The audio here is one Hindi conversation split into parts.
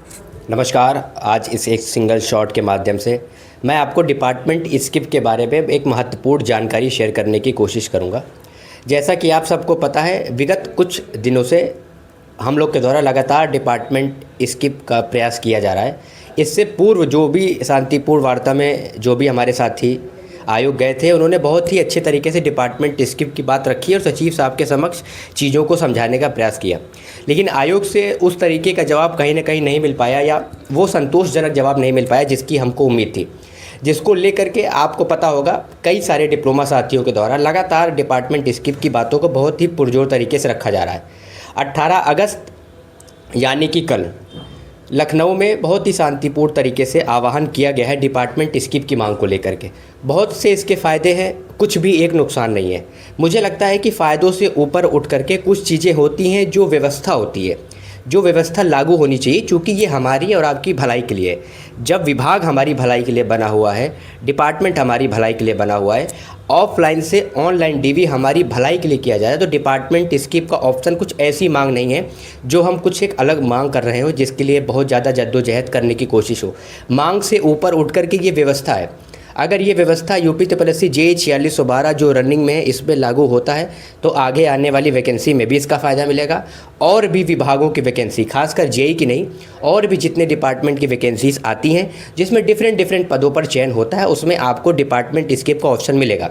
नमस्कार। आज इस एक सिंगल शॉट के माध्यम से मैं आपको डिपार्टमेंट स्किप के बारे में एक महत्वपूर्ण जानकारी शेयर करने की कोशिश करूंगा। जैसा कि आप सबको पता है, विगत कुछ दिनों से हम लोग के द्वारा लगातार डिपार्टमेंट स्किप का प्रयास किया जा रहा है। इससे पूर्व जो भी शांतिपूर्ण वार्ता में जो भी हमारे साथी आयोग गए थे, उन्होंने बहुत ही अच्छे तरीके से डिपार्टमेंट स्किप की बात रखी और सचिव साहब के समक्ष चीज़ों को समझाने का प्रयास किया। लेकिन आयोग से उस तरीके का जवाब कहीं ना कहीं नहीं मिल पाया, या वो संतोषजनक जवाब नहीं मिल पाया जिसकी हमको उम्मीद थी। जिसको लेकर के आपको पता होगा, कई सारे डिप्लोमा साथियों के द्वारा लगातार डिपार्टमेंट स्किप की बातों को बहुत ही पुरजोर तरीके से रखा जा रहा है। 18 अगस्त यानी कि कल लखनऊ में बहुत ही शांतिपूर्ण तरीके से आह्वान किया गया है डिपार्टमेंट स्किप की मांग को लेकर के। बहुत से इसके फ़ायदे हैं, कुछ भी एक नुकसान नहीं है। मुझे लगता है कि फ़ायदों से ऊपर उठ करके कुछ चीज़ें होती हैं, जो व्यवस्था होती है, जो व्यवस्था लागू होनी चाहिए, क्योंकि ये हमारी और आपकी भलाई के लिए है। जब विभाग हमारी भलाई के लिए बना हुआ है, डिपार्टमेंट हमारी भलाई के लिए बना हुआ है, ऑफलाइन से ऑनलाइन डीवी हमारी भलाई के लिए किया जाए, तो डिपार्टमेंट स्किप का ऑप्शन कुछ ऐसी मांग नहीं है जो हम कुछ एक अलग मांग कर रहे हो, जिसके लिए बहुत ज़्यादा जद्दोजहद करने की कोशिश हो। मांग से ऊपर उठ कर के ये व्यवस्था है। अगर ये व्यवस्था यूपी त्रिपल JEE 4612 जो रनिंग में है, इस पर लागू होता है, तो आगे आने वाली वैकेंसी में भी इसका फ़ायदा मिलेगा। और भी विभागों की वैकेंसी, खासकर JEE की नहीं, और भी जितने डिपार्टमेंट की वैकेंसीज आती हैं जिसमें डिफरेंट पदों पर चयन होता है, उसमें आपको डिपार्टमेंट स्किप का ऑप्शन मिलेगा।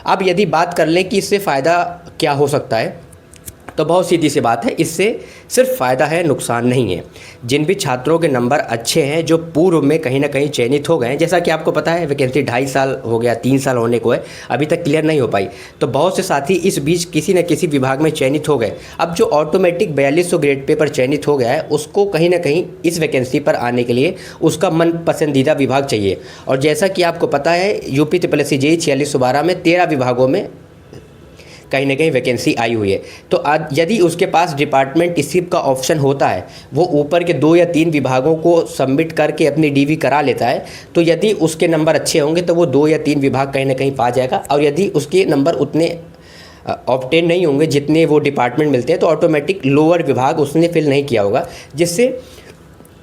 अब यदि बात कर लें कि इससे फ़ायदा क्या हो सकता है, तो बहुत सीधी सी बात है, इससे सिर्फ फ़ायदा है, नुकसान नहीं है। जिन भी छात्रों के नंबर अच्छे हैं, जो पूर्व में कहीं ना कहीं चयनित हो गए हैं, जैसा कि आपको पता है वैकेंसी 2.5 साल हो गया, 3 साल होने को है, अभी तक क्लियर नहीं हो पाई, तो बहुत से साथी इस बीच किसी न किसी विभाग में चयनित हो गए। अब जो ऑटोमेटिक 4200 ग्रेड पे पर चयनित हो गया है, उसको कहीं ना कहीं इस वैकेंसी पर आने के लिए उसका मन पसंदीदा विभाग चाहिए। और जैसा कि आपको पता है, यूपी त्रिपल JEE 4612 में 13 विभागों में कहीं ना कहीं वैकेंसी आई हुई है। तो यदि उसके पास डिपार्टमेंट स्किप का ऑप्शन होता है, वो ऊपर के 2 या 3 विभागों को सबमिट करके अपनी डीवी करा लेता है, तो यदि उसके नंबर अच्छे होंगे तो वो 2 या 3 विभाग कहीं ना कहीं पा जाएगा। और यदि उसके नंबर उतने ऑब्टेन नहीं होंगे जितने वो डिपार्टमेंट मिलते हैं, तो ऑटोमेटिक लोअर विभाग उसने फिल नहीं किया होगा, जिससे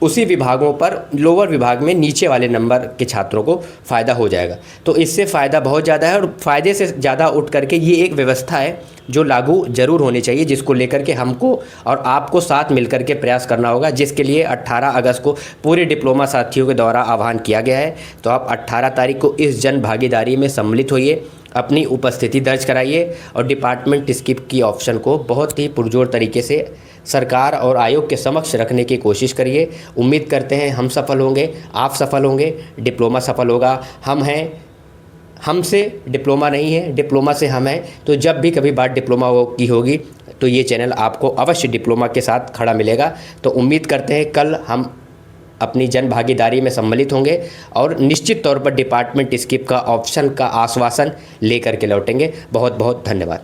उसी विभागों पर लोअर विभाग में नीचे वाले नंबर के छात्रों को फ़ायदा हो जाएगा। तो इससे फ़ायदा बहुत ज़्यादा है, और फ़ायदे से ज़्यादा उठ करके ये एक व्यवस्था है जो लागू ज़रूर होनी चाहिए, जिसको लेकर के हमको और आपको साथ मिलकर के प्रयास करना होगा, जिसके लिए 18 अगस्त को पूरे डिप्लोमा साथियों के द्वारा आह्वान किया गया है। तो आप 18 तारीख को इस जन भागीदारी में सम्मिलित होइए, अपनी उपस्थिति दर्ज कराइए और डिपार्टमेंट स्किप की ऑप्शन को बहुत ही पुरजोर तरीके से सरकार और आयोग के समक्ष रखने की कोशिश करिए। उम्मीद करते हैं हम सफल होंगे, आप सफल होंगे, डिप्लोमा सफल होगा। हम हैं, हमसे डिप्लोमा नहीं है, डिप्लोमा से हम हैं। तो जब भी कभी बात डिप्लोमा की होगी, तो ये चैनल आपको अवश्य डिप्लोमा के साथ खड़ा मिलेगा। तो उम्मीद करते हैं कल हम अपनी जन भागीदारी में सम्मिलित होंगे और निश्चित तौर पर डिपार्टमेंट स्किप का ऑप्शन का आश्वासन लेकर के लौटेंगे। बहुत बहुत धन्यवाद।